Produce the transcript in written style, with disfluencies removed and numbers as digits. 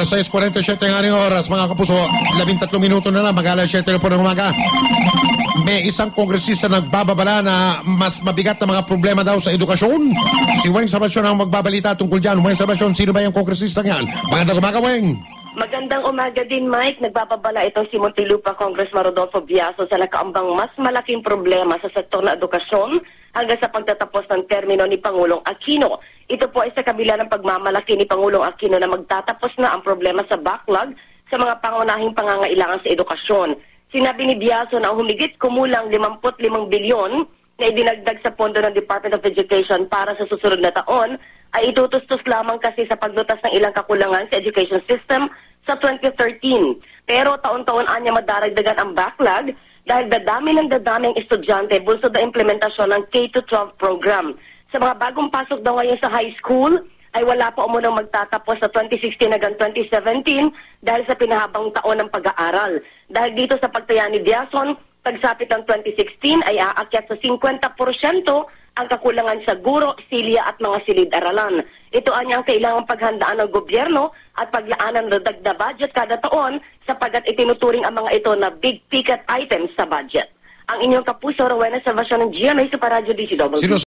Alas 6:47 ng ating oras, mga kapuso, 13 minuto na lang, mag-alas 7 na po ng umaga. May isang kongresista nagbababala na mas mabigat na mga problema daw sa edukasyon. Si Weng Salvacion ang magbabalita tungkol dyan. Weng Salvacion, sino ba yung kongresista niyan? Magandang umaga, Weng. Magandang umaga din, Mike. Nagbababala itong si Muntinlupa Congressman Rodolfo Biaso sa nakaambang mas malaking problema sa sektor na edukasyon hanggang sa pagtatapos ng termino ni Pangulong Aquino. Ito po ay sa kabila ng pagmamalaki ni Pangulong Aquino na magtatapos na ang problema sa backlog sa mga pangunahing pangangailangan sa edukasyon. Sinabi ni Biaso na humigit kumulang 55 bilyon na idinagdag sa pondo ng Department of Education para sa susunod na taon ay itutustos lamang kasi sa paglutas ng ilang kakulangan sa education system sa 2013. Pero taon-taon anya madaragdagan ang backlog dahil dadami ng dadaming estudyante bulso na implementasyon ng K-12 program. Sa mga bagong pasok daw ngayon sa high school, ay wala pa umunang magtatapos sa 2016 hanggang 2017 dahil sa pinahabang taon ng pag-aaral. Dahil dito sa pagtaya ni Biason, pagsapit ng 2016 ay aakyat sa 50% ang kakulangan sa guro, silya at mga silid-aralan. Ito ang kailangang paghandaan ng gobyerno at paglaanan ng dagdag na budget kada taon sapagkat itinuturing ang mga ito na big ticket items sa budget. Ang inyong kapuso, Rowena Salvacion ng GMA Super Radio DCW.